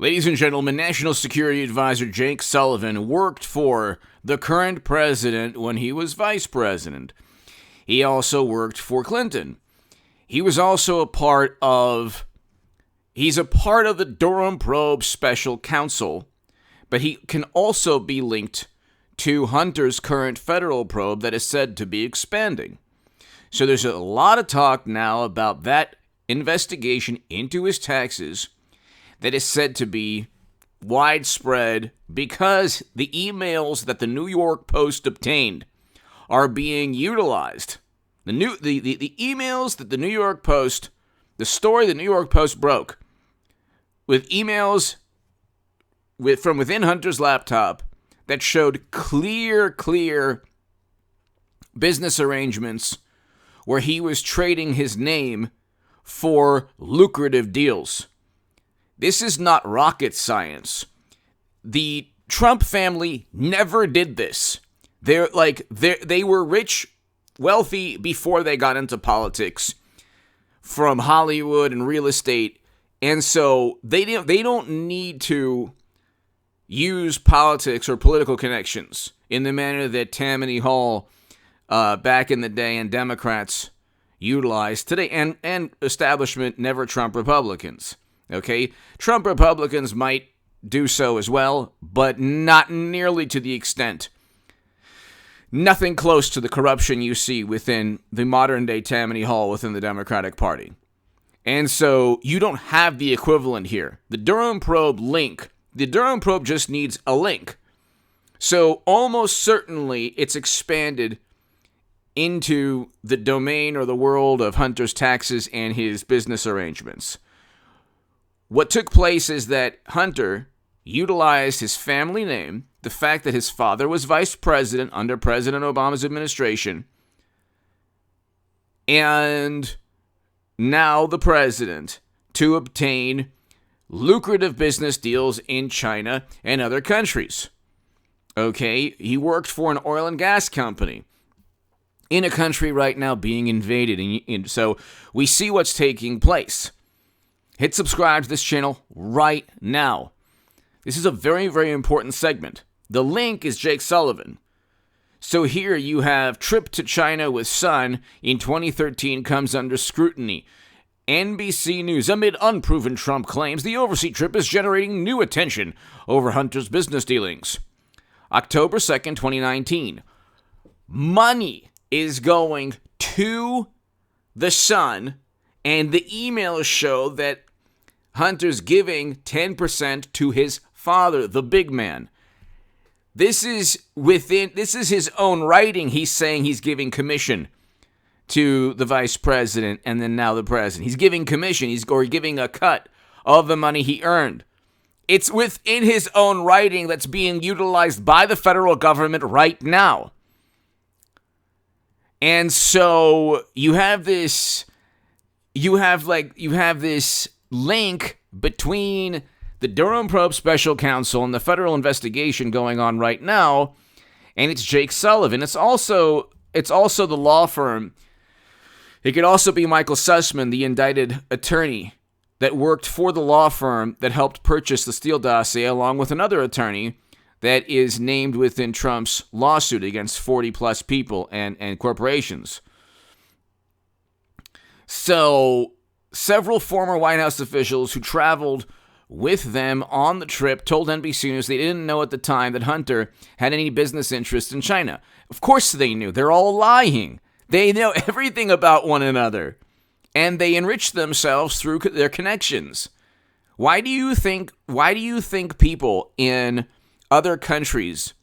Ladies and gentlemen, National Security Advisor Jake Sullivan worked for the current president when he was vice president. He also worked for Clinton. He was also he's a part of the Durham probe special counsel, but he can also be linked to Hunter's current federal probe that is said to be expanding. So there's a lot of talk now about that investigation into his taxes that is said to be widespread because the emails that the New York Post obtained are being utilized. The emails that the New York Post, the story the New York Post broke, with emails from within Hunter's laptop that showed clear business arrangements where he was trading his name for lucrative deals. This is not rocket science. The Trump family never did this. They were rich, wealthy before they got into politics from Hollywood and real estate. And so they don't need to use politics or political connections in the manner that Tammany Hall back in the day and Democrats utilized today, and establishment never Trump Republicans. Okay, Trump Republicans might do so as well, but not nearly to the extent. Nothing close to the corruption you see within the modern-day Tammany Hall within the Democratic Party. And so you don't have the equivalent here. The Durham probe just needs a link. So almost certainly it's expanded into the domain or the world of Hunter's taxes and his business arrangements. What took place is that Hunter utilized his family name, the fact that his father was vice president under President Obama's administration, and now the president, to obtain lucrative business deals in China and other countries. Okay, he worked for an oil and gas company in a country right now being invaded, and so we see what's taking place. Hit subscribe to this channel right now. This is a very, very important segment. The link is Jake Sullivan. So here you have trip to China with son in 2013 comes under scrutiny. NBC News, amid unproven Trump claims, the overseas trip is generating new attention over Hunter's business dealings. October 2nd, 2019. Money is going to the son, and the emails show that Hunter's giving 10% to his father, the big man. This is his own writing. He's saying he's giving commission to the vice president and then now the president. He's giving commission. He's giving a cut of the money he earned. It's within his own writing that's being utilized by the federal government right now. And so you have this link between the Durham probe special counsel and the federal investigation going on right now, and it's Jake Sullivan. It's also the law firm. It could also be Michael Sussman, the indicted attorney that worked for the law firm that helped purchase the Steele dossier, along with another attorney that is named within Trump's lawsuit against 40-plus people and corporations. So several former White House officials who traveled with them on the trip told NBC News they didn't know at the time that Hunter had any business interest in China. Of course they knew. They're all lying. They know everything about one another. And they enrich themselves through their connections. Why do you think people in other countries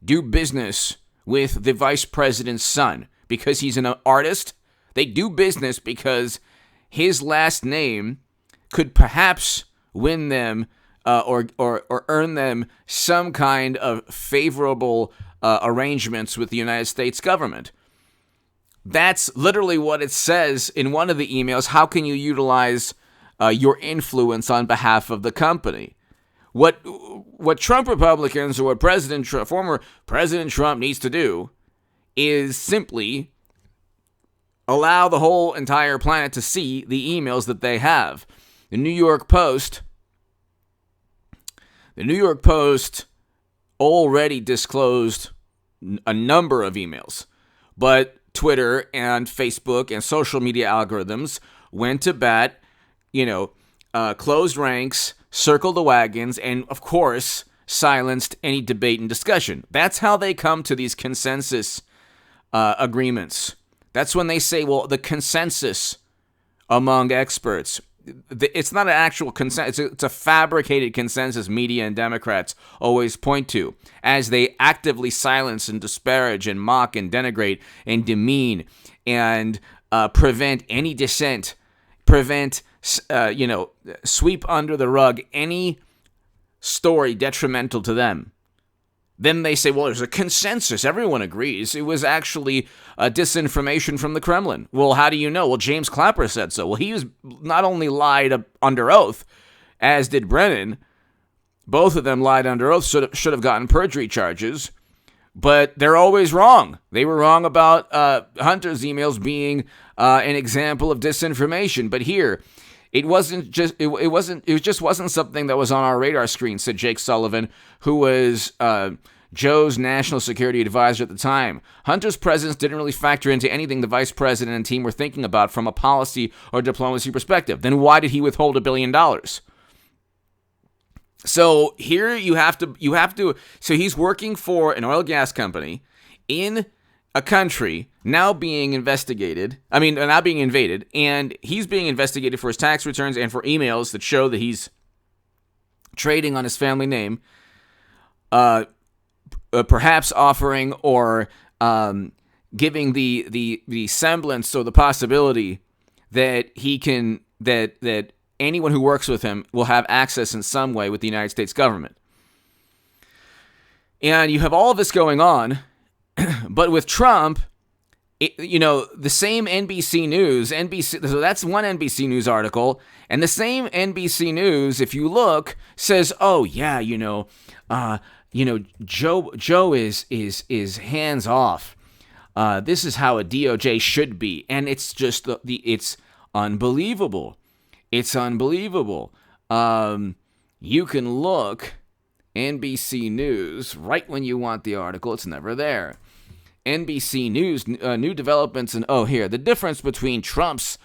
do business with the vice president's son? Because he's an artist? They do business because his last name could perhaps win them or earn them some kind of favorable arrangements with the United States government. That's literally what it says in one of the emails. How can you utilize your influence on behalf of the company? What Trump Republicans or what former President Trump needs to do is simply allow the whole entire planet to see the emails that they have. The New York Post The New York Post already disclosed a number of emails, but Twitter and Facebook and social media algorithms went to bat, closed ranks, circled the wagons, and of course, silenced any debate and discussion. That's how they come to these consensus agreements. That's when they say, well, the consensus among experts. It's not an actual consensus. It's a fabricated consensus media and Democrats always point to as they actively silence and disparage and mock and denigrate and demean and prevent any dissent, sweep under the rug any story detrimental to them. Then they say, well, there's a consensus. Everyone agrees. It was actually disinformation from the Kremlin. Well, how do you know? Well, James Clapper said so. Well, he was not only lied under oath, as did Brennan. Both of them lied under oath, should have gotten perjury charges. But they're always wrong. They were wrong about Hunter's emails being an example of disinformation. But here, it just wasn't something that was on our radar screen, said Jake Sullivan, who was Joe's national security advisor at the time. Hunter's presence didn't really factor into anything the vice president and team were thinking about from a policy or diplomacy perspective. Then why did he withhold $1 billion? So here you have to, so he's working for an oil and gas company in a country now being invaded, and he's being investigated for his tax returns and for emails that show that he's trading on his family name, perhaps offering or giving the semblance or the possibility that that anyone who works with him will have access in some way with the United States government. And you have all of this going on. But with Trump, the same NBC News, so that's one NBC News article, and the same NBC News, if you look, says, oh yeah, Joe is hands off. This is how a DOJ should be, and it's just it's unbelievable. It's unbelievable. You can look NBC News right when you want the article. It's never there. NBC News, new developments, and the difference between Trump's,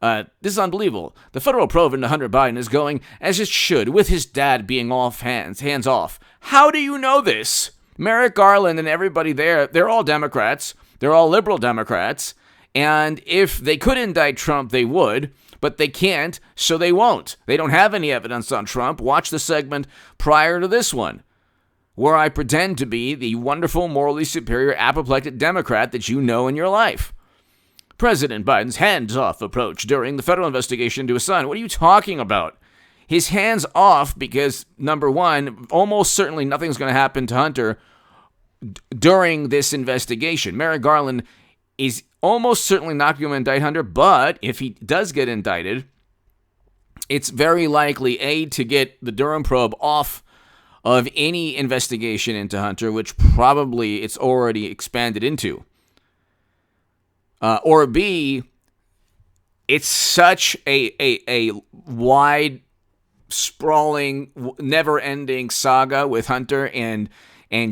this is unbelievable. The federal probe into Hunter Biden is going as it should, with his dad being hands off. How do you know this? Merrick Garland and everybody there, they're all Democrats. They're all liberal Democrats. And if they could indict Trump, they would. But they can't, so they won't. They don't have any evidence on Trump. Watch the segment prior to this one, where I pretend to be the wonderful, morally superior, apoplectic Democrat that you know in your life. President Biden's hands-off approach during the federal investigation into his son. What are you talking about? His hands off because, number one, almost certainly nothing's going to happen to Hunter during this investigation. Merrick Garland is almost certainly not going to indict Hunter, but if he does get indicted, it's very likely, to get the Durham probe off of any investigation into Hunter, which probably it's already expanded into. Or B, it's such a wide, sprawling, never-ending saga with Hunter and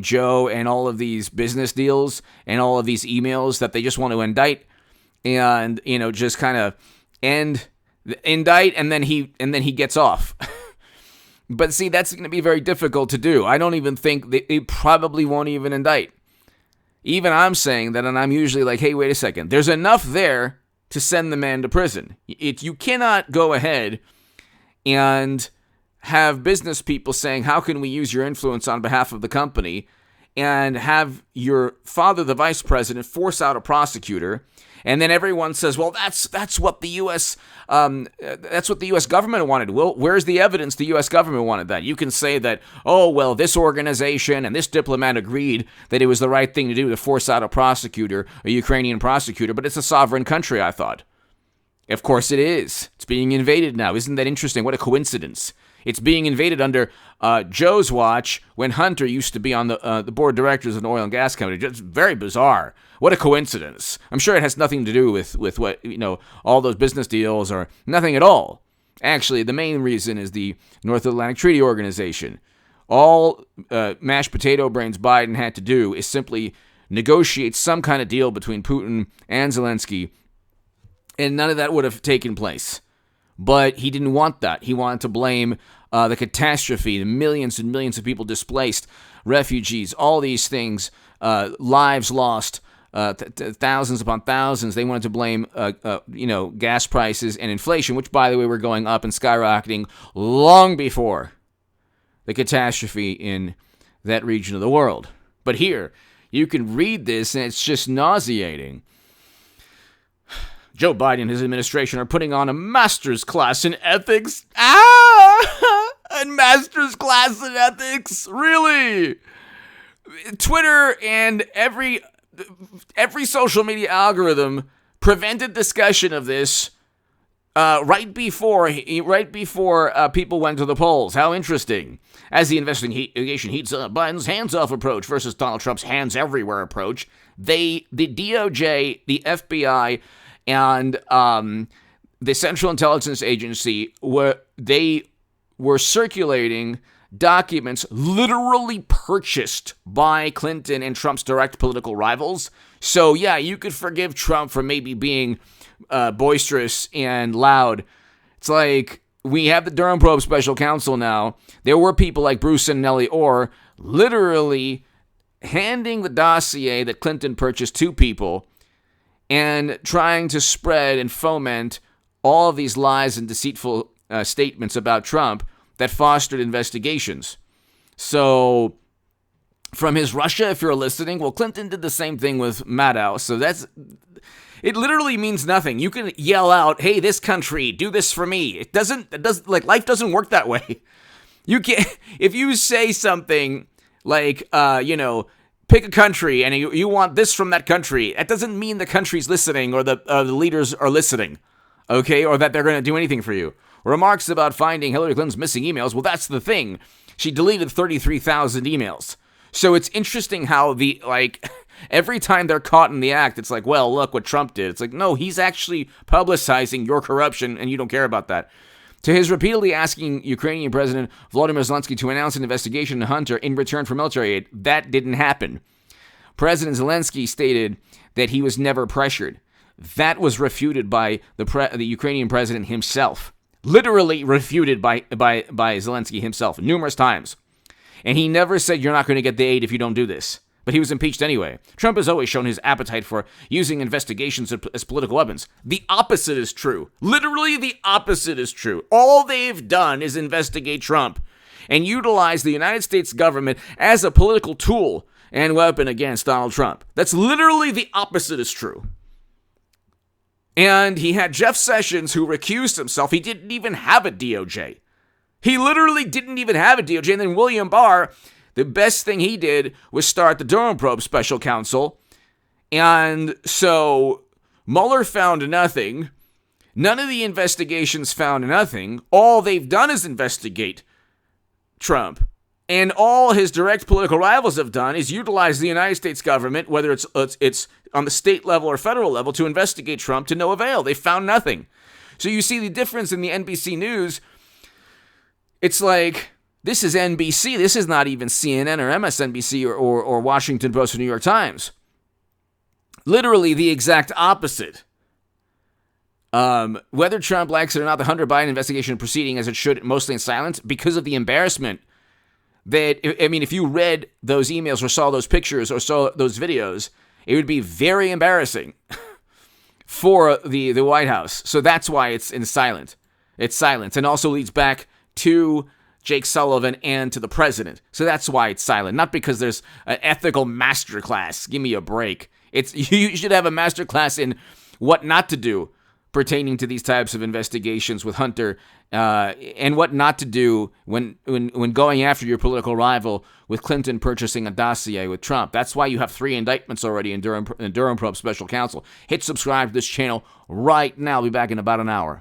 Joe and all of these business deals and all of these emails that they just want to indict and, just kind of indict and then he gets off. But see, that's going to be very difficult to do. I don't even think they probably won't even indict. Even I'm saying that, and I'm usually like, hey, wait a second. There's enough there to send the man to prison. You cannot go ahead and have business people saying, how can we use your influence on behalf of the company, and have your father, the vice president, force out a prosecutor, and then everyone says, well, that's what the U.S. Government wanted. Well, where's the evidence the U.S. government wanted that? You can say that, oh, well, this organization and this diplomat agreed that it was the right thing to do to force out a prosecutor, a Ukrainian prosecutor, but it's a sovereign country, I thought. Of course it is. It's being invaded now. Isn't that interesting? What a coincidence. It's being invaded under Joe's watch when Hunter used to be on the board of directors of an oil and gas company. Just very bizarre. What a coincidence. I'm sure it has nothing to do with what, all those business deals or nothing at all. Actually, the main reason is the North Atlantic Treaty Organization. All mashed potato brains Biden had to do is simply negotiate some kind of deal between Putin and Zelensky, and none of that would have taken place. But he didn't want that. He wanted to blame the catastrophe, the millions and millions of people displaced, refugees, all these things, lives lost, thousands upon thousands. They wanted to blame, gas prices and inflation, which, by the way, were going up and skyrocketing long before the catastrophe in that region of the world. But here, you can read this, and it's just nauseating. Joe Biden and his administration are putting on a master's class in ethics. A master's class in ethics? Really? Twitter and every social media algorithm prevented discussion of this right before people went to the polls. How interesting. As the investigation heats up, Biden's hands-off approach versus Donald Trump's hands-everywhere approach, the DOJ, the FBI, and the Central Intelligence Agency were circulating documents literally purchased by Clinton and Trump's direct political rivals. So yeah, you could forgive Trump for maybe being boisterous and loud. It's like, we have the Durham probe special counsel now. There were people like Bruce and Nellie Orr literally handing the dossier that Clinton purchased to people and trying to spread and foment all of these lies and deceitful statements about Trump that fostered investigations. So, from his Russia, if you're listening, well, Clinton did the same thing with Maddow. So it literally means nothing. You can yell out, "Hey, this country, do this for me." Life doesn't work that way. You can't, if you say something like, pick a country and you want this from that country, that doesn't mean the country's listening or the leaders are listening, okay? Or that they're going to do anything for you. Remarks about finding Hillary Clinton's missing emails. Well, that's the thing. She deleted 33,000 emails. So it's interesting how every time they're caught in the act, it's like, well, look what Trump did. It's like, no, he's actually publicizing your corruption and you don't care about that. To his repeatedly asking Ukrainian President Volodymyr Zelensky to announce an investigation into Hunter in return for military aid, that didn't happen. President Zelensky stated that he was never pressured. That was refuted by the Ukrainian president himself. Literally refuted by Zelensky himself numerous times. And he never said, you're not going to get the aid if you don't do this. But he was impeached anyway. Trump has always shown his appetite for using investigations as political weapons. The opposite is true. Literally the opposite is true. All they've done is investigate Trump and utilize the United States government as a political tool and weapon against Donald Trump. That's literally the opposite is true. And he had Jeff Sessions, who recused himself. He didn't even have a DOJ. He literally didn't even have a DOJ. And then William Barr, the best thing he did was start the Durham probe special counsel. And so Mueller found nothing. None of the investigations found nothing. All they've done is investigate Trump. And all his direct political rivals have done is utilize the United States government, whether it's on the state level or federal level, to investigate Trump to no avail. They found nothing. So you see the difference in the NBC News. It's like, this is NBC. This is not even CNN or MSNBC or Washington Post or New York Times. Literally the exact opposite. Whether Trump likes it or not, the Hunter Biden investigation proceeding as it should, mostly in silence, because of the embarrassment that, if you read those emails or saw those pictures or saw those videos, it would be very embarrassing for the White House. So that's why it's silent. It's silent, and also leads back to Jake Sullivan and to the president. So that's why it's silent, not because there's an ethical masterclass. Give me a break. You should have a masterclass in what not to do pertaining to these types of investigations with Hunter, and what not to do when going after your political rival with Clinton purchasing a dossier with Trump. That's why you have 3 indictments already in Durham probe special counsel. Hit subscribe to this channel right now. I'll be back in about an hour.